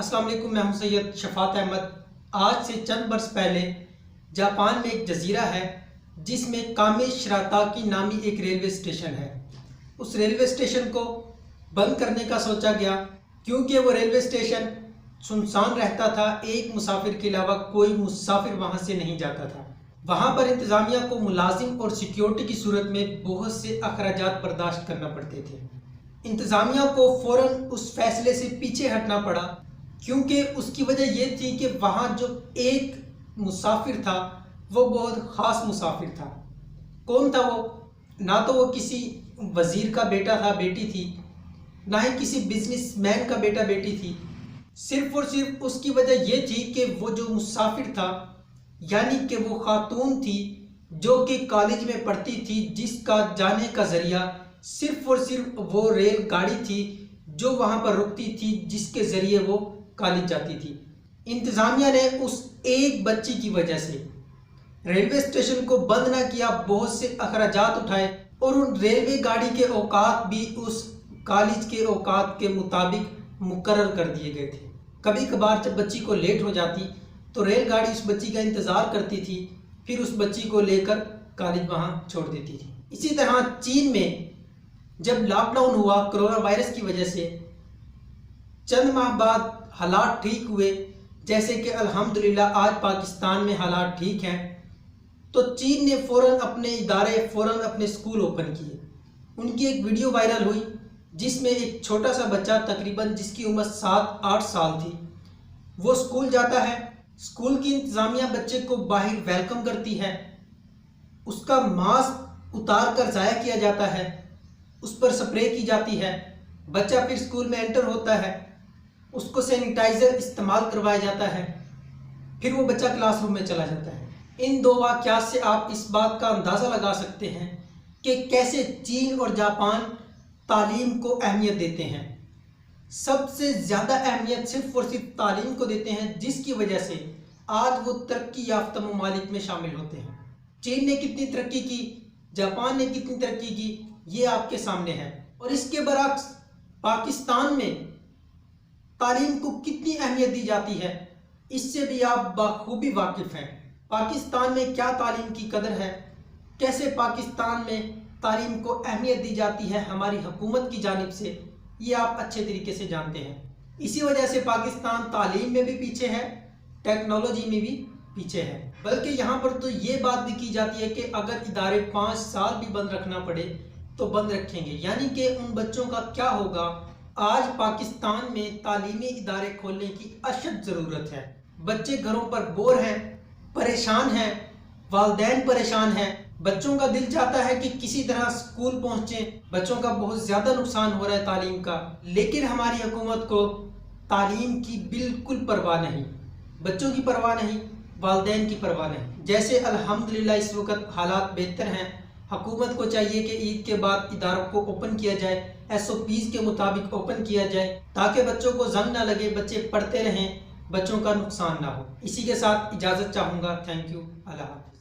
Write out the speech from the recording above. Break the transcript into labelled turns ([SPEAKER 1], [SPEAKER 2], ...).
[SPEAKER 1] अस्सलाम वालेकुम, मैं हूं सैयद शफात अहमद। आज से चंद बरस पहले जापान में एक जजीरा है जिसमें कामे शिराताकी नामी एक रेलवे स्टेशन है। उस रेलवे स्टेशन को बंद करने का सोचा गया क्योंकि वो रेलवे स्टेशन सुनसान रहता था। एक मुसाफिर के अलावा कोई मुसाफिर वहाँ से नहीं जाता था। वहाँ पर इंतज़ामिया को मुलाजिम और सिक्योरिटी की सूरत में बहुत से अखराजात बर्दाश्त करना पड़ते थे। इंतज़ामिया को फ़ौरन उस फैसले से पीछे हटना पड़ा क्योंकि उसकी वजह ये थी कि वहाँ जो एक मुसाफिर था वो बहुत ख़ास मुसाफिर था। कौन था वो? ना तो वो किसी वज़ीर का बेटा था बेटी थी, ना ही किसी बिजनेसमैन का बेटा बेटी थी। सिर्फ़ और सिर्फ उसकी वजह ये थी कि वो जो मुसाफिर था यानी कि वो खातून थी जो कि कॉलेज में पढ़ती थी, जिसका जाने का ज़रिया सिर्फ़ और सिर्फ वो रेल गाड़ी थी जो वहाँ पर रुकती थी, जिसके ज़रिए वो कॉलेज जाती थी। इंतज़ामिया ने उस एक बच्ची की वजह से रेलवे स्टेशन को बंद ना किया, बहुत से अखराजात उठाए और उन रेलवे गाड़ी के औकात भी उस कॉलेज के औकात के मुताबिक मुकर्रर कर दिए गए थे। कभी कभार जब बच्ची को लेट हो जाती तो रेलगाड़ी उस बच्ची का इंतज़ार करती थी, फिर उस बच्ची को लेकर कॉलेज वहाँ छोड़ देती थी। इसी तरह चीन में जब लॉकडाउन हुआ कोरोना वायरस की वजह से, चंद माह बाद हालात ठीक हुए, जैसे कि अल्हम्दुलिल्लाह आज पाकिस्तान में हालात ठीक हैं, तो चीन ने फ़ौरन अपने इदारे, फ़ौरन अपने स्कूल ओपन किए। उनकी एक वीडियो वायरल हुई जिसमें एक छोटा सा बच्चा तकरीबन जिसकी उम्र 7-8 साल थी, वो स्कूल जाता है। स्कूल की इंतज़ामिया बच्चे को बाहर वेलकम करती है, उसका मास्क उतार कर ज़ाया किया जाता है, उस पर स्प्रे की जाती है। बच्चा फिर स्कूल में एंटर होता है, उसको सैनिटाइज़र इस्तेमाल करवाया जाता है, फिर वो बच्चा क्लासरूम में चला जाता है। इन दो वाक़यात से आप इस बात का अंदाज़ा लगा सकते हैं कि कैसे चीन और जापान तालीम को अहमियत देते हैं। सबसे ज़्यादा अहमियत सिर्फ़ और सिर्फ तालीम को देते हैं, जिसकी वजह से आज वो तरक्की याफ्ता ममालिक में शामिल होते हैं। चीन ने कितनी तरक्की की, जापान ने कितनी तरक्की की, ये आपके सामने है। और इसके बरअक्स पाकिस्तान में तालीम को कितनी अहमियत दी जाती है, इससे भी आप बखूबी वाकिफ़ हैं। पाकिस्तान में क्या तालीम की कदर है, कैसे पाकिस्तान में तालीम को अहमियत दी जाती है हमारी हुकूमत की जानिब से, ये आप अच्छे तरीके से जानते हैं। इसी वजह से पाकिस्तान तालीम में भी पीछे है, टेक्नोलॉजी में भी पीछे है। बल्कि यहाँ पर तो ये बात भी की जाती है कि अगर इदारे 5 साल भी बंद रखना पड़े तो बंद रखेंगे। यानी कि उन बच्चों का क्या होगा। आज पाकिस्तान में तालीमी इदारे खोलने की अशद ज़रूरत है। बच्चे घरों पर बोर हैं, परेशान हैं, वालिदैन परेशान हैं। बच्चों का दिल चाहता है कि किसी तरह स्कूल पहुँचें, बच्चों का बहुत ज़्यादा नुकसान हो रहा है तालीम का, लेकिन हमारी हुकूमत को तालीम की बिल्कुल परवाह नहीं, बच्चों की परवाह नहीं, वालिदैन की परवाह नहीं। जैसे अल्हम्दुलिल्लाह इस वक्त हालात बेहतर हैं, हुकूमत को चाहिए कि ईद के बाद इदारों को ओपन किया जाए, SOPs के मुताबिक ओपन किया जाए, ताकि बच्चों को जंग ना लगे, बच्चे पढ़ते रहें, बच्चों का नुकसान ना हो। इसी के साथ इजाज़त चाहूँगा। Thank you. अल्लाह।